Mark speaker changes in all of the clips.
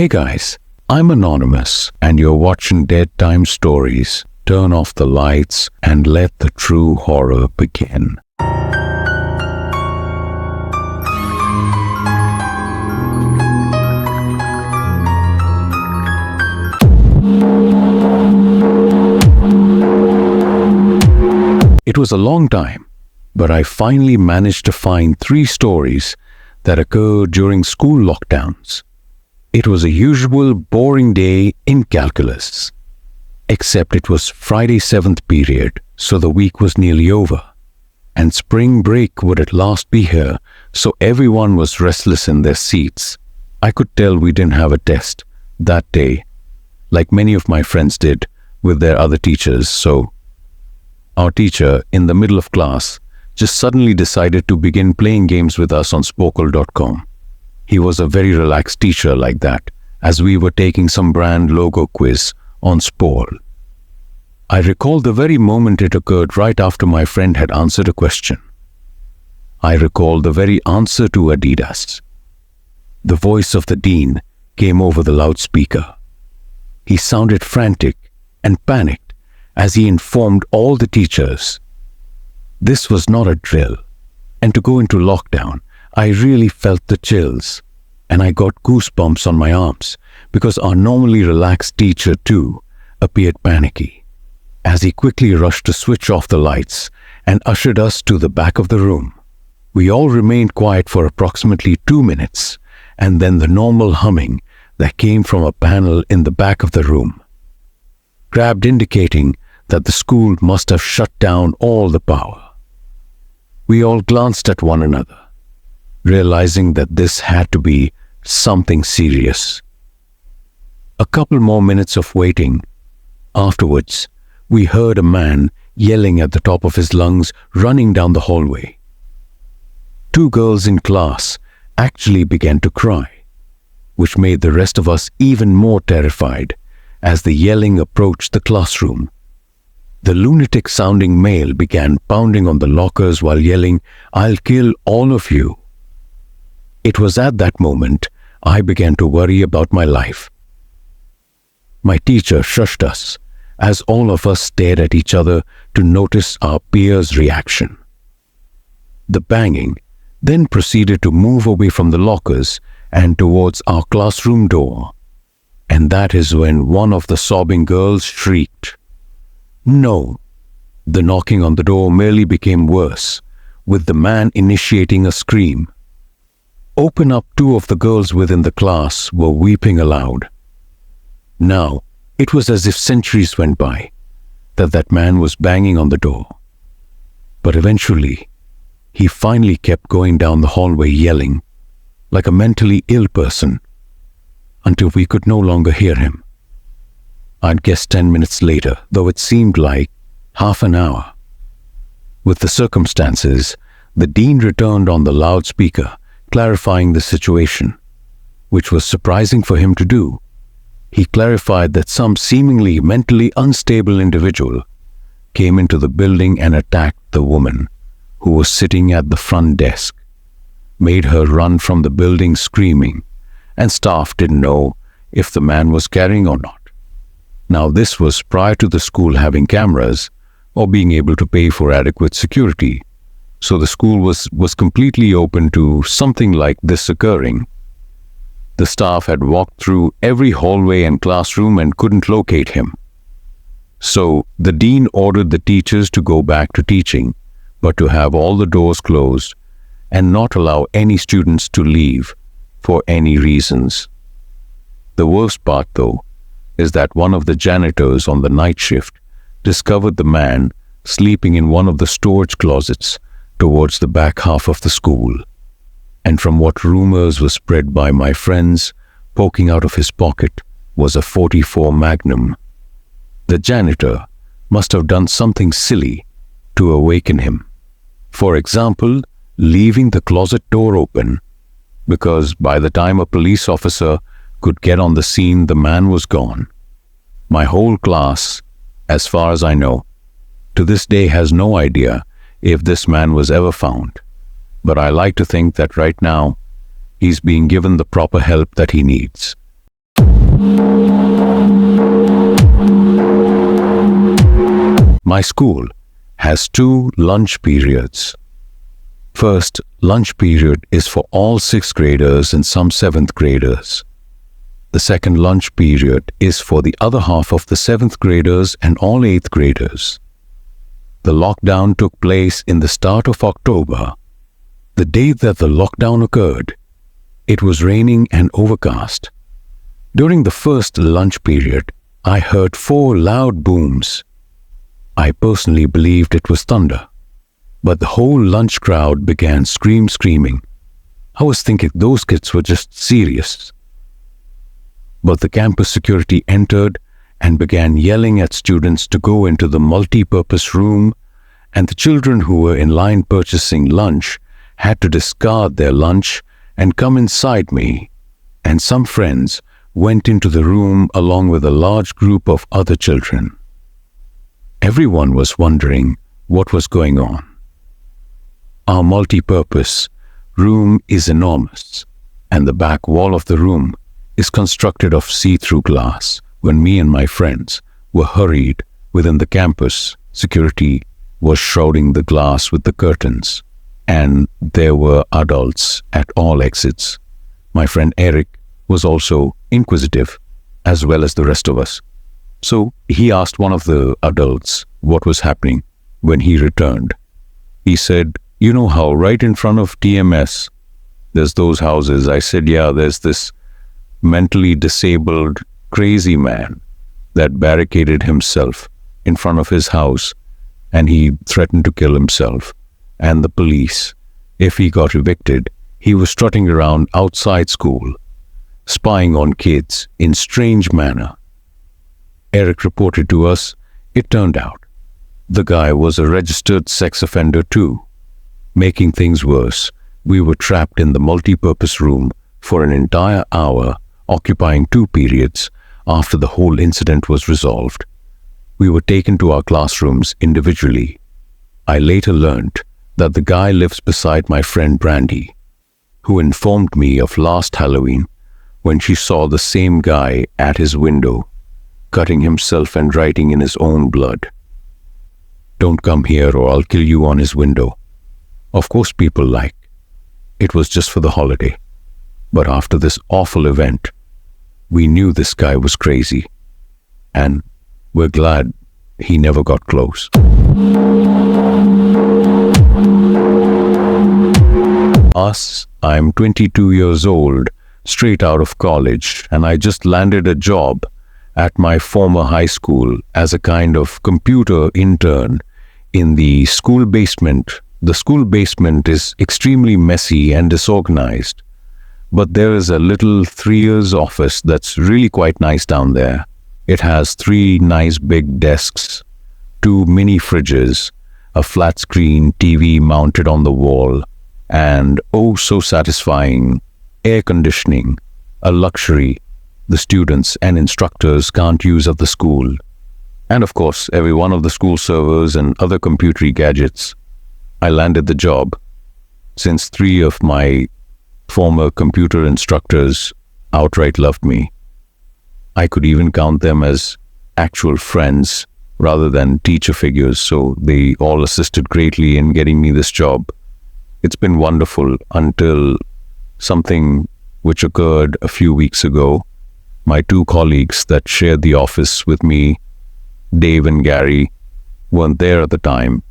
Speaker 1: Hey guys, I'm Anonymous and you're watching Dead Time Stories. Turn off the lights and let the true horror begin. It was a long time, but I finally managed to find 3 stories that occurred during school lockdowns. It was a usual boring day in calculus, except it was Friday 7th period, so the week was nearly over, and spring break would at last be here, so everyone was restless in their seats. I could tell we didn't have a test that day, like many of my friends did with their other teachers, so our teacher, in the middle of class, just suddenly decided to begin playing games with us on Spokal.com. He was a very relaxed teacher like that, as we were taking some brand logo quiz on Spol. I recall the very moment it occurred right after my friend had answered a question. I recall the very answer to Adidas. The voice of the dean came over the loudspeaker. He sounded frantic and panicked as he informed all the teachers. This was not a drill, and to go into lockdown, I really felt the chills, and I got goosebumps on my arms because our normally relaxed teacher too appeared panicky as he quickly rushed to switch off the lights and ushered us to the back of the room. We all remained quiet for approximately 2 minutes, and then the normal humming that came from a panel in the back of the room grabbed, indicating that the school must have shut down all the power. We all glanced at one another, realizing that this had to be something serious. A couple more minutes of waiting. Afterwards, we heard a man yelling at the top of his lungs, running down the hallway. 2 girls in class actually began to cry, which made the rest of us even more terrified as the yelling approached the classroom. The lunatic-sounding male began pounding on the lockers while yelling, "I'll kill all of you." It was at that moment I began to worry about my life. My teacher shushed us as all of us stared at each other to notice our peers' reaction. The banging then proceeded to move away from the lockers and towards our classroom door. And that is when one of the sobbing girls shrieked. No, the knocking on the door merely became worse, with the man initiating a scream. Open up 2 of the girls within the class were weeping aloud. Now, it was as if centuries went by that man was banging on the door. But eventually, he finally kept going down the hallway yelling, like a mentally ill person, until we could no longer hear him. I'd guess 10 minutes later, though it seemed like half an hour. With the circumstances, the dean returned on the loudspeaker, clarifying the situation, which was surprising for him to do. He clarified that some seemingly mentally unstable individual came into the building and attacked the woman who was sitting at the front desk, made her run from the building screaming, and staff didn't know if the man was carrying or not. Now, this was prior to the school having cameras or being able to pay for adequate security, so the school was completely open to something like this occurring. The staff had walked through every hallway and classroom and couldn't locate him. So the dean ordered the teachers to go back to teaching, but to have all the doors closed and not allow any students to leave for any reasons. The worst part, though, is that one of the janitors on the night shift discovered the man sleeping in one of the storage closets towards the back half of the school. And from what rumors were spread by my friends, poking out of his pocket was a .44 Magnum. The janitor must have done something silly to awaken him. For example, leaving the closet door open, because by the time a police officer could get on the scene, the man was gone. My whole class, as far as I know, to this day has no idea if this man was ever found. But I like to think that right now, he's being given the proper help that he needs. My school has two lunch periods. First lunch period is for all 6th graders and some 7th graders. The second lunch period is for the other half of the 7th graders and all 8th graders. The lockdown took place in the start of October. The day that the lockdown occurred, it was raining and overcast. During the first lunch period, I heard 4 loud booms. I personally believed it was thunder, but the whole lunch crowd began screaming. I was thinking those kids were just serious. But the campus security entered and began yelling at students to go into the multi-purpose room, and the children who were in line purchasing lunch had to discard their lunch and come inside me, and some friends went into the room along with a large group of other children. Everyone was wondering what was going on. Our multi-purpose room is enormous, and the back wall of the room is constructed of see-through glass. When me and my friends were hurried within the campus, security was shrouding the glass with the curtains, and there were adults at all exits. My friend Eric was also inquisitive, as well as the rest of us. So he asked one of the adults what was happening. When he returned, he said, "You know how right in front of TMS, there's those houses?" I said, "Yeah, there's this mentally disabled, crazy man that barricaded himself in front of his house, and he threatened to kill himself. And the police, if he got evicted, he was strutting around outside school, spying on kids in strange manner." Eric reported to us, it turned out the guy was a registered sex offender too. Making things worse, we were trapped in the multi-purpose room for an entire hour, occupying 2 periods after the whole incident was resolved. We were taken to our classrooms individually. I later learned that the guy lives beside my friend Brandy, who informed me of last Halloween when she saw the same guy at his window, cutting himself and writing in his own blood, "Don't come here or I'll kill you," on his window. Of course people like, it was just for the holiday. But after this awful event, we knew this guy was crazy, and we're glad he never got close. I'm 22 years old, straight out of college, and I just landed a job at my former high school as a kind of computer intern in the school basement. The school basement is extremely messy and disorganized, but there is a little 3 years office that's really quite nice down there. It has 3 nice big desks, 2 mini fridges, a flat screen TV mounted on the wall, and oh so satisfying, air conditioning, a luxury the students and instructors can't use at the school. And of course, every one of the school servers and other computery gadgets. I landed the job since 3 of my former computer instructors outright loved me. I could even count them as actual friends rather than teacher figures, so they all assisted greatly in getting me this job. It's been wonderful until something which occurred a few weeks ago. My 2 colleagues that shared the office with me, Dave and Gary, weren't there at the time.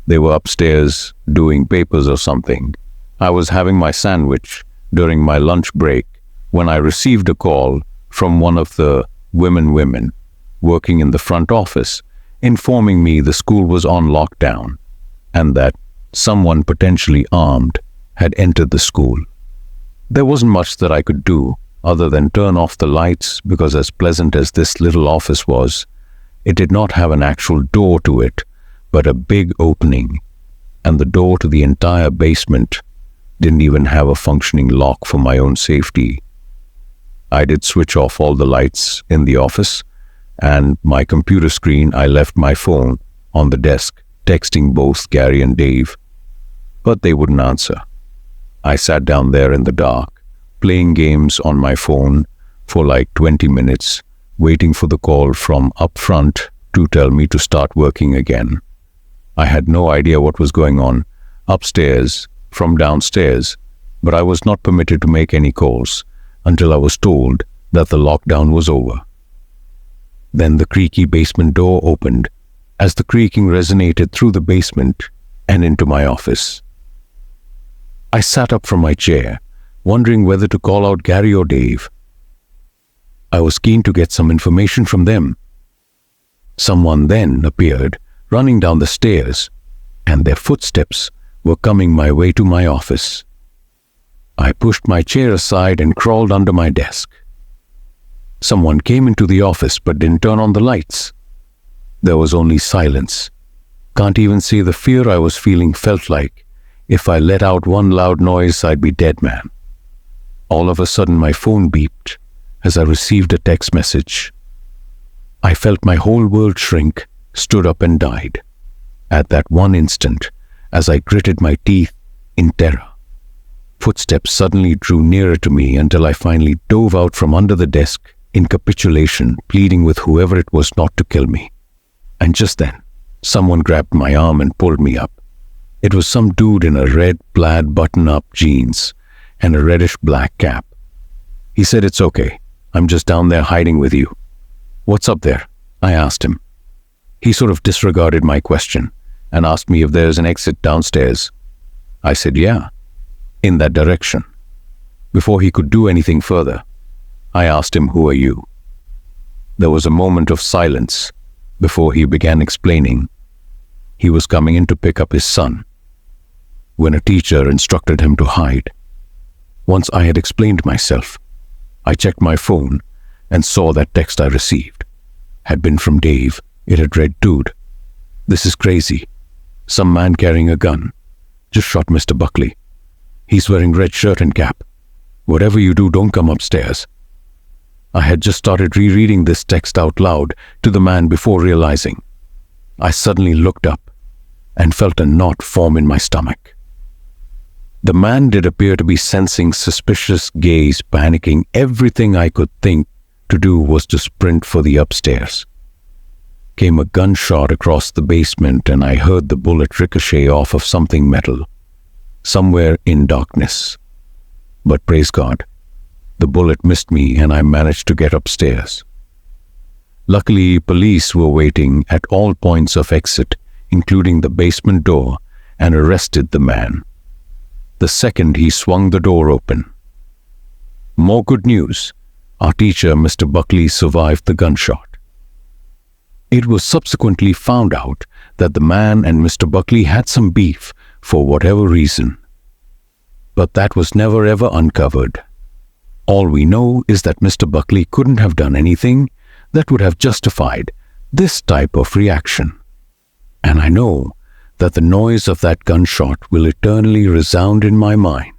Speaker 1: They were upstairs doing papers or something. I was having my sandwich during my lunch break when I received a call from one of the women working in the front office, informing me the school was on lockdown and that someone potentially armed had entered the school. There wasn't much that I could do other than turn off the lights, because as pleasant as this little office was, it did not have an actual door to it, but a big opening, and the door to the entire basement didn't even have a functioning lock for my own safety. I did switch off all the lights in the office, and my computer screen, I left my phone on the desk, texting both Gary and Dave, but they wouldn't answer. I sat down there in the dark, playing games on my phone for like 20 minutes, waiting for the call from up front to tell me to start working again. I had no idea what was going on upstairs from downstairs, but I was not permitted to make any calls until I was told that the lockdown was over. Then the creaky basement door opened as the creaking resonated through the basement and into my office. I sat up from my chair, wondering whether to call out Gary or Dave. I was keen to get some information from them. Someone then appeared, running down the stairs, and their footsteps were coming my way to my office. I pushed my chair aside and crawled under my desk. Someone came into the office but didn't turn on the lights. There was only silence. Can't even say the fear I was feeling felt like if I let out one loud noise, I'd be dead man. All of a sudden, my phone beeped as I received a text message. I felt my whole world shrink, stood up and died. At that one instant, as I gritted my teeth in terror, footsteps suddenly drew nearer to me until I finally dove out from under the desk in capitulation, pleading with whoever it was not to kill me. And just then, someone grabbed my arm and pulled me up. It was some dude in a red plaid button-up jeans and a reddish-black cap. He said, "It's okay. I'm just down there hiding with you." "What's up there?" I asked him. He sort of disregarded my question and asked me if there's an exit downstairs. I said, "Yeah, in that direction." Before he could do anything further, I asked him, "Who are you?" There was a moment of silence before he began explaining. He was coming in to pick up his son when a teacher instructed him to hide. Once I had explained myself, I checked my phone and saw that text I received had been from Dave. It had read, "Dude, this is crazy. Some man carrying a gun just shot Mr. Buckley. He's wearing red shirt and cap. Whatever you do, don't come upstairs." I had just started rereading this text out loud to the man before realizing. I suddenly looked up and felt a knot form in my stomach. The man did appear to be sensing suspicious gaze, panicking. Everything I could think to do was to sprint for the upstairs. Came a gunshot across the basement, and I heard the bullet ricochet off of something metal, somewhere in darkness. But praise God, the bullet missed me and I managed to get upstairs. Luckily, police were waiting at all points of exit, including the basement door, and arrested the man the second he swung the door open. More good news. Our teacher, Mr. Buckley, survived the gunshot. It was subsequently found out that the man and Mr. Buckley had some beef for whatever reason. But that was never ever uncovered. All we know is that Mr. Buckley couldn't have done anything that would have justified this type of reaction. And I know that the noise of that gunshot will eternally resound in my mind.